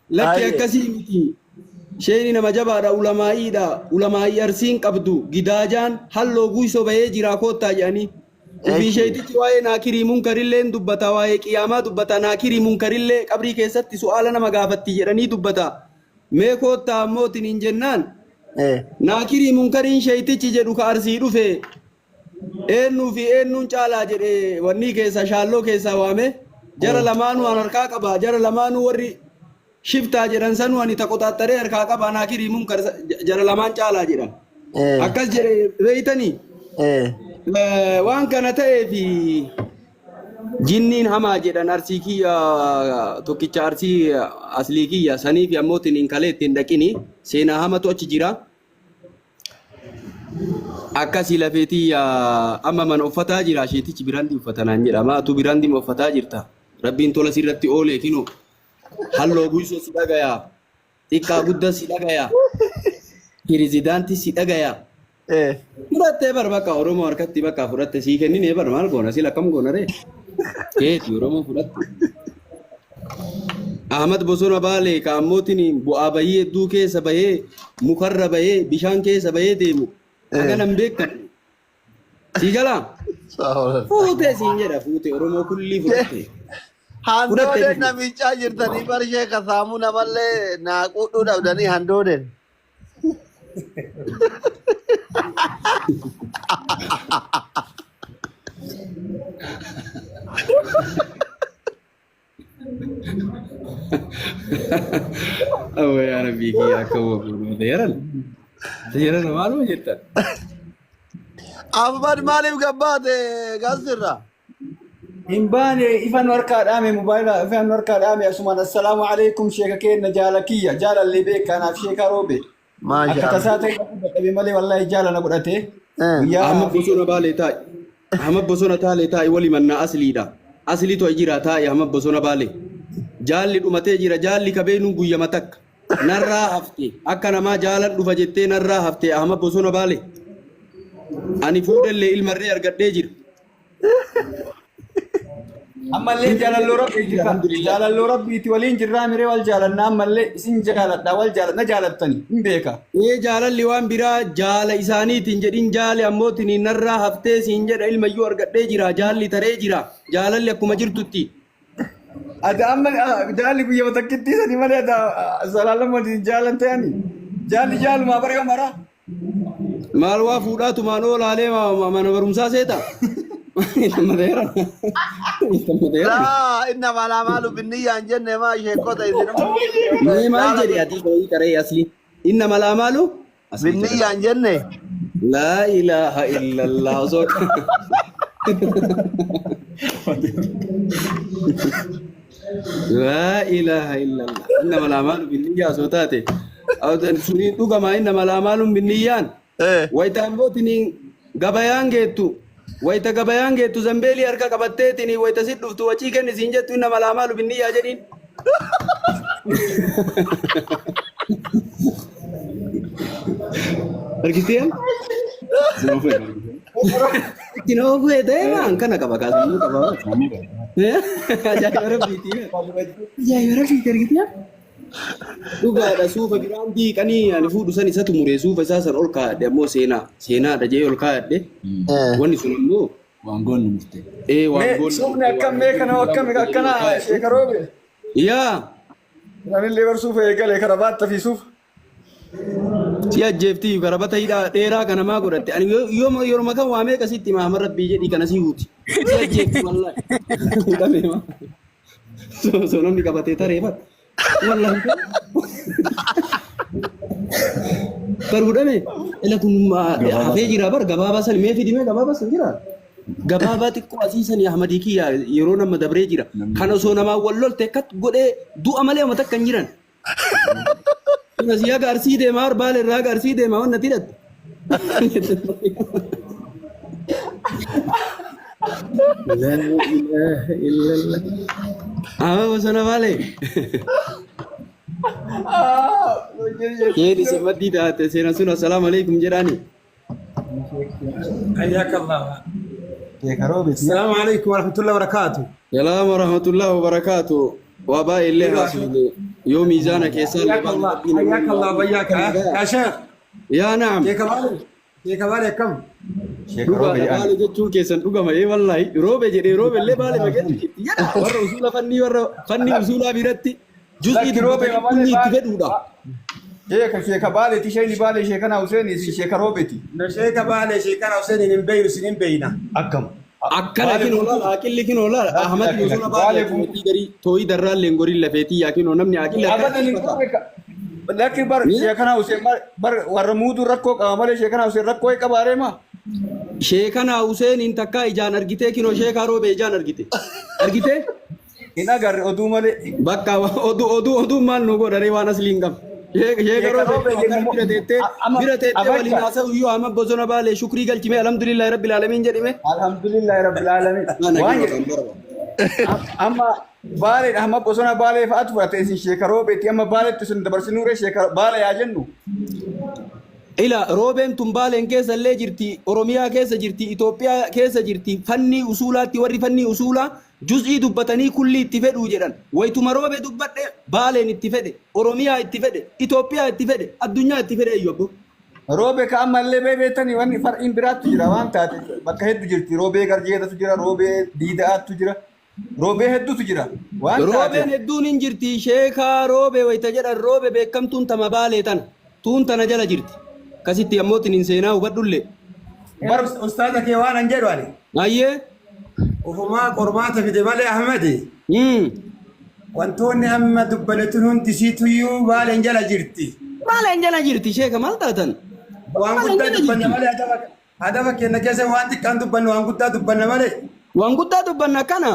لك يا كسيمتي شيني نما جبارا علمائي دا علمائي أرسين قبدو جداجان هل لوغوي سو بيه جراكوتا يعني وفي شيء تجواي ناكري منكر اللي دبتا واي قيامة دبتا ناكري منكر اللي قبري كيست سؤالنا مغافتي جراني دبتا ميكوتا موتين إنجنان ناكري منكرين شيء تجدو كارسي رفه إنو في إنو نشالا جري وني كيسا شالو كيسا وامه جرى لمانو أنركا قبا جرى لمانو وري شفتا جران سنو أني تقوتا تري أركا قبا ناكري منكر جرى لمان شالا جرى أكس جري ريتني وان كانت في جنين هما جران أرسيكي توكي أرسي أصليكي سني في أموتين إنكاليت تندكيني سينا هما توچ جرى Akkasi lafeeti amma man uffataa jira asheetichi biraandi uffatanaan jedha maatu biraandi ma uffataa jirta rabbiin tola sirratti oolee kinu halloo guysoo si dhagaya xiqqaa guddaa si dhagaya pirezidaantii si dhagaya fudhattee bar bakka oromoo harkatti bakka fudhatte sii kennine bar maal goona si lakkam goona ree keeti oromoo fudhatte Ahmad Bosona Baalee kaammootiin bu'aa bahee hedduu keessa bahee mukarra bahee bishaan keessa bahee deemu Agan ambekkan si jala fuute siin jedha fuute oromoo kulli fuute handooden namicha jirtanii barshee kasaamu namallee naaqudhu dhabdanii handooden awo yaa rabbii kiyya akka woguunu deeran Tijara malu jetta. Ahmad Malif gabbate gasirra. Imbane ifan warka dame mobile ifan warka dame asuman assalamu alaikum sheka kenna jalakiya jala libe kana sheka robe. Masha Allah. Akasate gabe male wallahi jala na gudate. Ya Ahmad Bosona Bale ta. Ahmad Bosona ta le ta wali manna asli da. Asli to jira ta Ahmad Bosona Bale. Jalli dumate jira jalli kabenu guyama tak. Narraa hafte akka namaa jaalan dhufa jettee narraa hafte Ahmad Bosona Baalee ani fuudhellee ilmarree argadhee jira ammallee jaalallo rabbiiti waliin jirraa miree wal jaalanna ammallee isin jaaladha wal jaaladha jaalattani hin beeka jaalalli waan biraa jaala isaaniitiin jedhin jaale ammootiin narraa haftee siin jedha ilmayyuu argadhee jira jaalli taree jira jaalalli akkuma jirtutti Ada amma jali ku yau takiti sani mana ada salalam di jalan tani. Jali jalu ma bare mara. Malwa fuda tu mano lale mana barumsa seta. Madera. La inna mala malu binniya janne ma shekota idin. Ni mal jadi ati koi kare asli. Inna mala malu binniya janne. La ilaha illallah zot. لا إله إلا الله إنما الأعمال بالنيات صوتاتي أو سنين دوغما إنما الأعمال بالنيات ويتامبوتني غبيان جيتو ويتا غبيان جيتو زمبيلي أركا كبتتني ويتا سيدفتو وشيكني سينجتو إنما الأعمال بالنيات جدين أركتين Kino gue deh mang kan agak bakal dulu apa? Jadi orang bitir. Jadi orang bitir gitu ya. Juga ada sufa biranti kan ini ane fudu sani satu mure sufa sasar olka dia mau sena ada jay olka deh. Wani sunan lu. Wanggon mesti. Wanggon. Sufna kam kana shekarobe. Iya. Nani lever sufa ekale karabat fi suf. Siya jefti karabata ida dera kana ma godate ani yo maka wame kasiti ma hamar rabbi jadi kana siwuti siya jefti wallahi dame ma so non dikabate tarebat wallahi karudane ela kun ma hafe jira bar gababa sal me fidi me gababa sal jira gababa tikko asisan ya ahmadiki ya yero na madabre jira kana so na ma wallol te kat gode du amale mata kan jiran Nasiya garsi de mar bale ra garsi de ma onna tirat. La ilaha illallah. Ahmad Bosona Bale. Ye di semati da te sena suna assalamu alaikum jirani. حياك الله. shekarobe السلام عليكم ورحمة الله وبركاته. Salam wa rahmatullahi wa barakatuh. Wa ba illah يوم ميزانك يا سالم حياك الله حياك الله وياك يا شيخ يا نعم كيف بالك كم شيخ dhuga روبي baale jechuu keessan dhugama wallahi roobe jedhee roobe illee baale mageetti jedha warra usula fanni usulaa biratti juz'ii roobe dubbatanii itti fedhuudha. شيخ بالي تشيني بالي شيخنا حسين شيخ روبيتي sheeka baale sheekana Hussein hin beeynu sin hin beeyna أكم akkana kin ola akilli kin ola ahmad usula baale kuutii gari tooyi darraan leengorii lafeetii yaakin namni akilli لكن بر شيخنا حسين بر ورمودو ركو قامل شيخنا حسين ركو كباري ما sheekana Hussein takka ijaan argitee kinoo sheekaa roobe ijaan argitee إنا غير أدو مالي bakka oduu maal nu godhare waan asliin qab sheeka roobe bira teettee waliin haasa'u iyyuu amma bosona baale shukrii galchime alhamdulillahi rabbil alamin jedhime الحمد لله رب العالمين أما بالي أما بوسنا بالي فأتوا تيسي شيخ روبيتي أما بالي تسن دبرسي نوري شيخ بالي يا جنو ila roobeen tun baaleen keessa illee jirti oromiyaa keessa jirti Itoophiyaa keessa jirti fanni usulaatti warri fanni usulaa juz'ii dubbatanii kulli itti fedhu jedhan waytuma roobe dubbadhe baaleen itti fedhe oromiyaa itti fedhe Itoophiyaa itti fedhe addunyaa itti fedhe eeyyoo روبي كأما اللي بيتني واني فرق برات تجرا وان تاتي بكهد جرتي روبي غرجيه تجرا روبي ديدات تجرا روبي هدو تجرا وان roobeen hedduun hin jirti sheekaa roobe wayta jedhan roobe beekamtuun tama baalee tana tuun tana jala jirti kasitti ammootin hin seenaa hubadhullee bar ustaaza kee waan an jedhu ani ayyee ufumaa qormaata fide malee Ahmadi wantoonni amma dubbanetuun hundi siituyyuu baaleen jala jirti baaleen jala jirti sheeka maal taatan waan guddaa dubbanna malee adaba kenna keessa waan xiqqaan dubbanna waan guddaa dubbanna malee waan guddaa dubbanna kana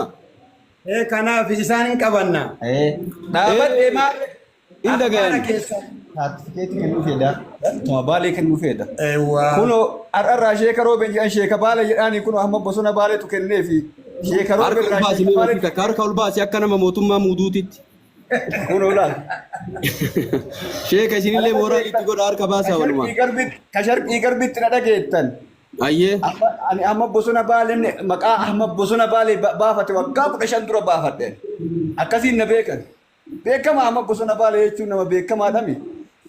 kanaaf isaan hin qabanna dhaabadhe maal inda gayan ساتفيكيت كنو فيدا تو بالي كنو فيدا ايوه كنو ارر شيخ روبي جان شيخ بالي جاني كنو احمد بوسنا بالي تو كنني في شيخ روبي baasi mee ofii kakkaarka ol baasi akka nama mootummaa muuduutitti كنو لا sheeka isinillee mooraalitti godha harka baasaa walumaa كشرقي غربي تندغيتن ayyee ani amma bosona baaleen maqaa ahmad bosona baalee baafate waggaa 15 dura baafadhe akkasiin na beekama amma bosona baalee jechuun nama beekamaadhami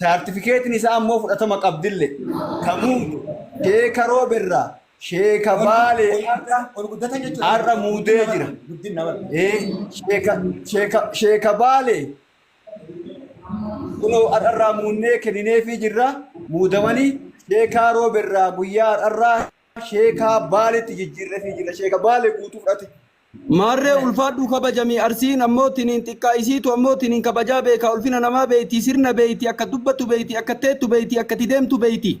saartifikeetiin isaa ammoo fudhatama qabdille kamuu sheeka rooberraa sheeka baalee har'a muudee jira sheeka baalee kunoo har'arraa muudnee kennineefii jirra muudamanii sheekaa rooberraa guyyaa har'arraa sheekaa baaleetti jijjiirreefii jira sheeka baalee guutuu fudhate maarree ulfaadhu kabajamii arsiin ammoo tiniin xiqqaa isiitu ammoo tiniin kabajaa beekaa ulfina namaa beeyti sirna beeyti akka dubbatu beeyti akka teettu beeyti akka tideemtu beeyti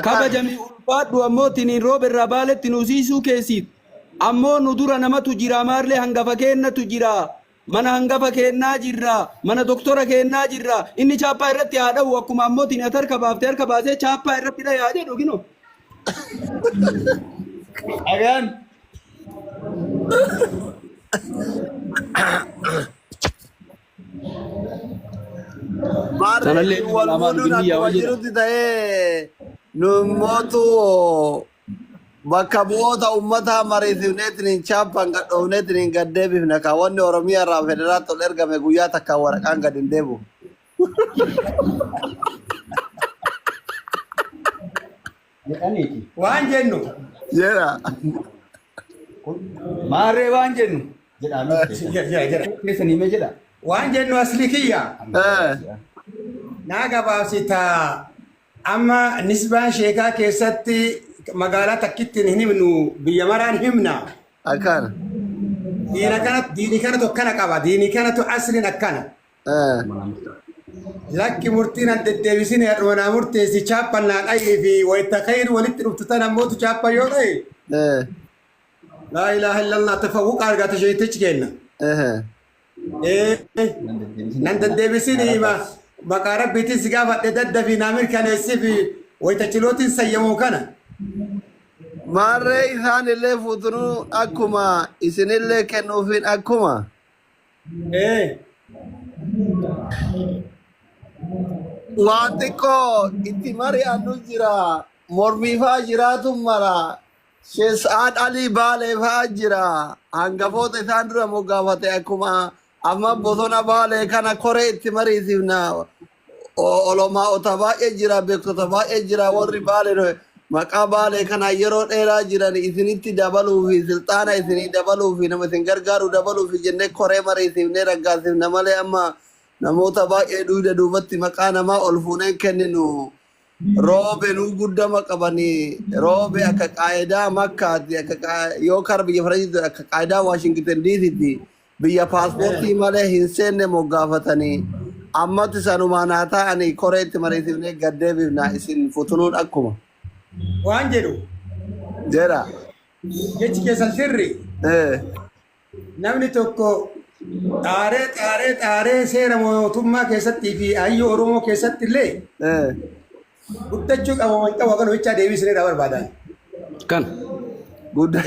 kabajamii ulfaadhu ammoo tiniin rooberraa baaletti nuusiisuu keessiit ammoo nu dura namatu jira maarree hangafa keennatu jira mana hangafa keennaa jirra mana doktora keennaa jirra inni chaappaa irratti haa dha'u akkuma ammoo tiniin ati harka baasee chaappaa irratti dhayaa jedhu gino agaan Marre walmuudun akkuma jirutti ta'ee nummootu bakka bu'oota uummataa mariisifneetiin chaappaan gadhoofneetiin gad deebifne kan wanni Oromiyaa irraa federaatti ol ergame guyyaa takkaan waraqaan gad hin deebi'u. waan jennu Jira. maarree waan jennu jedhaan hime jedha waan jennu asli kiyya naa gabaabsita amma nisbaan sheekaa keessatti magaalaa takkittiin hin himnu biyya maraan himna Akkana. diini kanatu akkana qaba diini kanatu asliin akkana lakki murtiin an deddeebisine hadhumanaa murteessi chaappan naa dhayii fi wayta khayri walitti dhuftu tan ammootu chaappa yoo dhaye laa ilaaha illallah tafawwuqa argata sheetichi kenna nan deddeebisini maqaa rabbiitiin si gaafadhe dadda fi naa mirkaneessi fi wayta chilootiin sayyamuu kana Marre isaan illee fuutunuu akkuma isinillee kennuufiin akkuma. Waan xiqqoo itti mari'annu jira. Mormiifaa jiraatu mara. Sheessaad Alii Baalee fa'aa jira. Hangafoota isaan dura moggaafate akkuma amma bosona baalee kana koree itti mariisifna olomaa ota baay'ee jira beektota baay'ee jira warri baalee maqaa baalee kana yeroo dheeraa jiran isinitti dabaluu fi silxaana isinii dabaluu fi nama isin gargaaru dabaluu fi jennee koree mariisifnee raggaasifna malee amma namoota baay'ee duuda duubatti maqaa namaa ol fuuneen kenninu roobe nu guddama qabanii roobe akka qaayidaa makkaati akka yoo kar biyya faranjiitti akka qaayidaa waashingten diisitti biyya paaspoortii malee hin seenne moggaafatanii ammatti sanumaan haa ta'anii koreetti mariisifnee gaddeebifna isin futunuun akkuma waan jedhu jedha jechi keessan sirri namni tokko xaaree seera mootummaa keessattii fi hayyoo Oromoo keessatti illee guddachuu qaba waan qabu kan hojjaa deebisanii dha barbaadan. Kan guddaa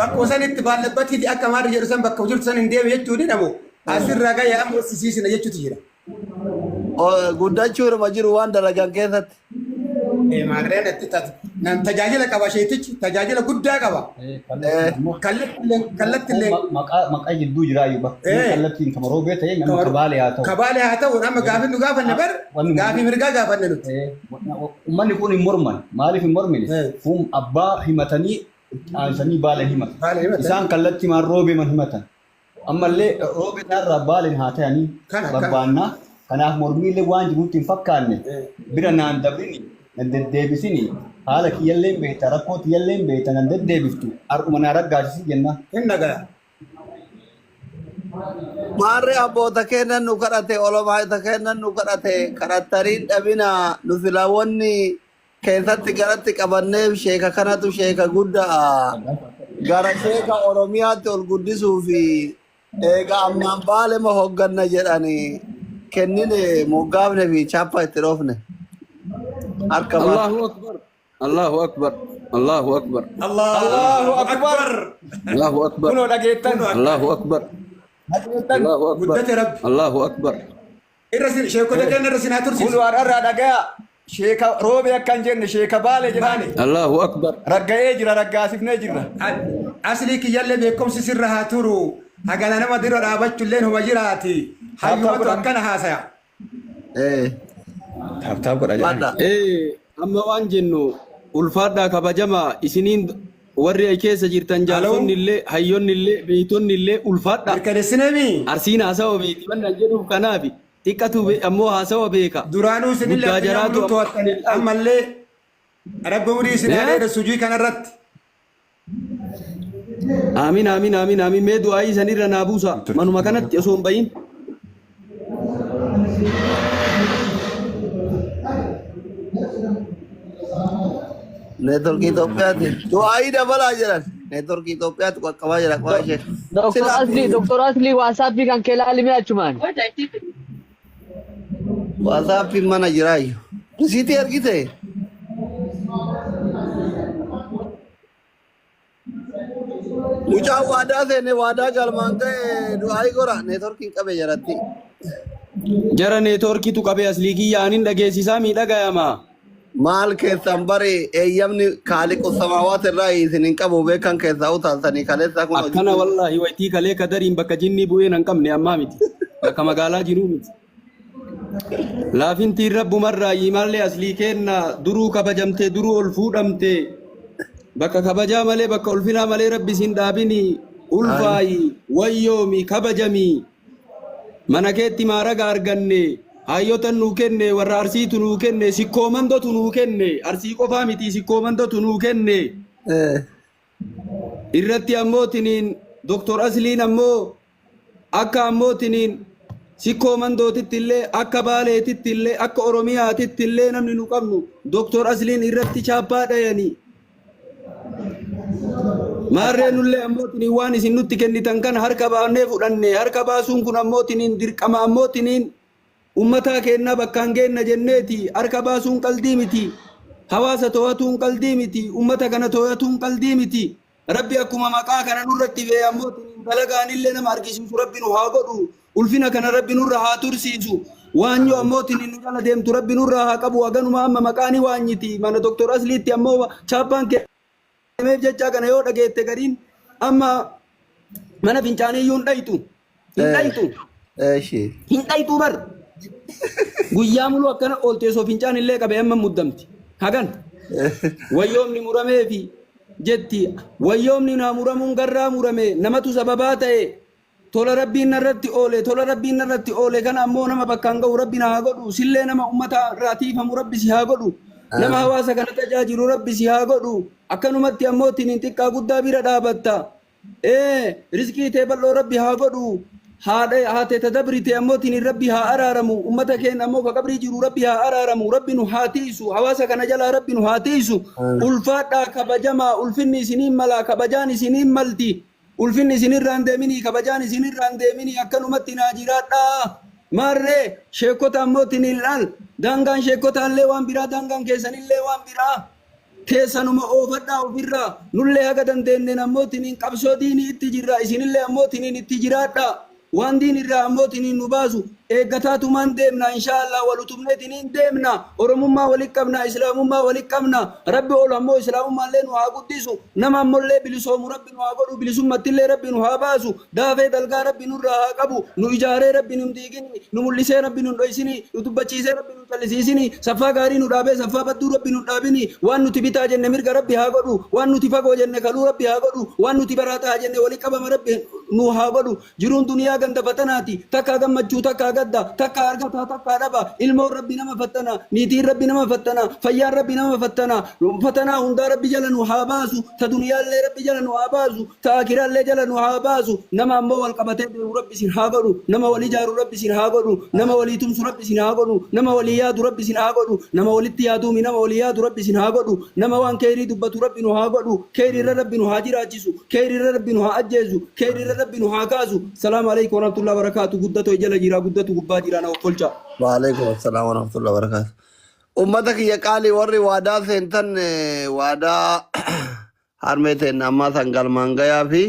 bakka sanitti baallabbattii akka maarri jedhu san bakka jirtu san hin deeme jechuu ni dhabu asirraa gahee amma sisiisina jechuutu jira. Guddachuu irra jiru waan dalagan keessatti. Maagireen itti nan tajaajila qaba sheetichi tajaajila guddaa qaba. Kallattillee maqaa jidduu jiraayyuu bakka kallattiin kamaroo beekte nama kabaalee haa ta'u. Kabaalee haa ta'u amma gaafii nu gaafanne bar gaafii mirgaa gaafanne nuti. Uummanni kun hin morman maaliif hin mormine fuum abbaa himatanii aansanii baalee himatan. Isaan kallattii maan roobee man himatan. Ammallee roobee isaarraa baaleen haa ta'anii barbaannaa. Kanaaf mormiilee waan jiruutti hin fakkaanne bira naan dabrini nan deddeebisini haala kiyyallee beekta rakkoo kiyyallee beekta nan deddeebiftu har'uma naa raggaasisi jenna. Hin dhagaya. Maarree abboota kennan nu kadhate olomaayita kennan nu kadhate kadhattanii dhabina nu filaawwanni keessatti garatti qabanneef sheeka kanatu sheeka guddaa gara sheeka Oromiyaatti ol guddisuu fi eega ammaan baalema hogganna jedhanii kennine moggaafne fi chappa itti dhoofne. Allahu akbar. Allahu akbar. Allahu akbar. Allahu akbar. Allahu akbar. Kunoo dhageettan. Allahu akbar. Allahu akbar. Guddate rabbi. Allahu akbar. Irra sheekota kenna irra sinaa tursiisu. Kun waan irraa dhagaya sheeka roobee akkan jenne sheeka baalee jedhani. Allahu akbar. Ragga'ee jira raggaasifnee jirra. Aslii kiyyallee beekumsi sirra haa turu. Hagana nama dirra dhaabachuullee huma jiraati. Hayyumatu akkana haasaya. Taaptaap godha jedhani. Amma waan jennu ulfaadhaa kabajama isiniin warri ay keessa jirtan jaalonni illee hayyonni illee beeytonni illee ulfaadhaa. Mirkaneessineemi. Arsiin haasawa beekti wannan jedhuuf kanaafi xiqqatu ammoo haasawa beeka. Duraanuu isinillee jaraatu ammallee rabbi umurii isin yaadee sujii kanarratti. Amin amin amin amin mee du'aa isanirra naa buusa manuma kanatti osoo hin bayin. Network Itoophiyaati. Du'aayii dabalaa jiran. Network Itoophiyaati qaqqabaa jira qabaa ishee. Doktor Asli WhatsApp kan kee laalimee achumaan. WhatsApp mana jiraayu. Risiitii argite. Mucaa waadaa seene waadaa galmaan ta'e du'aayii gora networkiin qabe jaratti. Jara networkiitu qabe aslii kiyyaanin dhageessisaa miidhagayamaa. Maal keessan bare eeyyamni kaaliqu samaawaat irraa isin hin qabu beekan keessaa utaaltanii kaleessaa kun akkana wallaahi waytii kalee kadariin bakka jinni bu'ee nan qabne ammaa miti bakka magaalaa jiruu miti laafintiin rabbumarraa yimallee aslii kenna duruu kabajamtee duruu ol fuudhamtee bakka kabajaa malee bakka ulfinaa malee rabbi sin dhaabini ulfaayi wayyoomi kabajamii mana keetti maaraga arganne hayyotan nuu kenne warra arsiitu nuu kenne sikkoomandotu nuu kenne arsii qofaa miti sikkoomandotu nuu kenne irratti ammootiniin doktor Asliin ammoo akka ammootiniin sikkoomandootitti illee akka baaleetitti illee akka oromiyaatitti illee namni nu qabnu doktor Asliin irratti chaappaa dhayanii maarreen nullee ammootiniin waan isin nutti kennitan kana harka baannee fudhanne harka baasuun kun ammootiniin dirqama ammootiniin ummataa kenna bakkaan geenna jenneeti harka baasuun qaldii miti hawaasa to'atuun qaldii miti ummata kana to'atuun qaldii miti rabbi akkuma maqaa kana nurratti fee ammootiin dalagaanillee nama argisiisu rabbi nu haa godhu ulfina kana rabbi nurra haa tursiisu waanyo ammootiin nu jala deemtu rabbi nurra haa qabu haganuma amma maqaani waanyiti mana doktor Asliitti ammoo chaappaan kennameef jecha kana yoo dhageette gariin amma mana fincaaniyyuu hin dhayitu hin dhayitu Eeshi. hin dhayitu bar guyyaa muluu akkana ooltee soo fincaan illee qabe amma muddamti hagan wayyoomni muramee fi jetti wayyoomni naa muramuun garraa murame namatu sababaa ta'e tola rabbiin narratti oole kana ammoo nama bakkaan ga'u rabbi na haa godhu sillee nama ummata raatiifamu rabbi si haa godhu nama hawaasa kana tajaajilu rabbi si haa godhu akkanumatti ammoo tiniin xiqqaa guddaa bira dhaabatta rizqii tee bal'oo rabbi haa godhu haate tadabrite ammoo tiniin rabbi haa araaramu ummata keenya ammoo ka qabrii jiru rabbi haa araaramu rabbi nu haa tiisu hawaasa kana jalaa rabbi nu haa tiisu ulfaadhaa kabajamaa ulfinni isiniin malaa kabajaan isiniin malti ulfinni isinirraan deeminii kabajaan isinirraan deeminii akkanumatti naa jiraadhaa maarree sheekota ammoo tiniin laal daangaan sheekotaallee waan biraa daangaan keessanillee waan biraa teessanuma oofadhaa ofirraa nullee haga dandeenyeen ammoo tiniin qabsoo diinii itti jirra isinillee ammoo tiniin itti jiraadhaa waan diin irraa ammoo tiniin nu baasu eeggataatumaan deemna inshaallah walutumnee tiniin deemna oromummaa walit qabna islaamummaa walit qabna rabbi ol ammoo islaamummaallee nu haa guddisu nama ammollee bilisoomu rabbi nu haa godhu bilisummattillee rabbi nu haa baasu daafee dalgaa rabbi nurraa haa qabu nu ijaaree rabbi nu diigini nu mul'isee rabbi nu dhoysini nu dubbachiisee rabbi nu callisiisini saffaa gaarii nu dhaabee saffaa badduu rabbi nu dhaabini waan nuti bitaa jenne mirga rabbi haa godhu waan nuti fagoo jenne kaluu rabbi haa godhu waan nuti baraataa jenne walit qabama rabbi nu haa godhu jiruun duniyaa ganda fatanaati takka gammachuu takka gadda takka argata takka dhaba ilmoon rabbi nama fattana niitiin rabbi nama fattana fayyaan rabbi nama fattana fatanaa hundaa rabbi jala nu haa baasu ta duniyaallee rabbi jala nu haa baasu ta akiraallee jala nu haa baasu nama ammoo wal qabatee deemu rabbi sin haa godhu nama walii jaaru rabbi sin haa godhu nama walii tumsu rabbi sin haa godhu nama walii yaadu rabbi sin haa godhu nama walitti yaaduumi nama walii yaadu rabbi sin haa godhu nama waan keerii dubbatu rabbi nu haa godhu keeriirra rabbi nu haa jiraachisu keeriirra rabbi nu haa ajjeesu keeriirra rabbi nu haa kaasu salaamu alaikum warahmatullahi wabarakatuh guddatoo jala jira guddatu gubbaa jira na kolcha Waalaikum assalam warahmatullahi wabarakatuh. Ummata kiyya qaalii warri waadaa seentan waadaa harmee ta'e ammaa san galmaan gayaa fi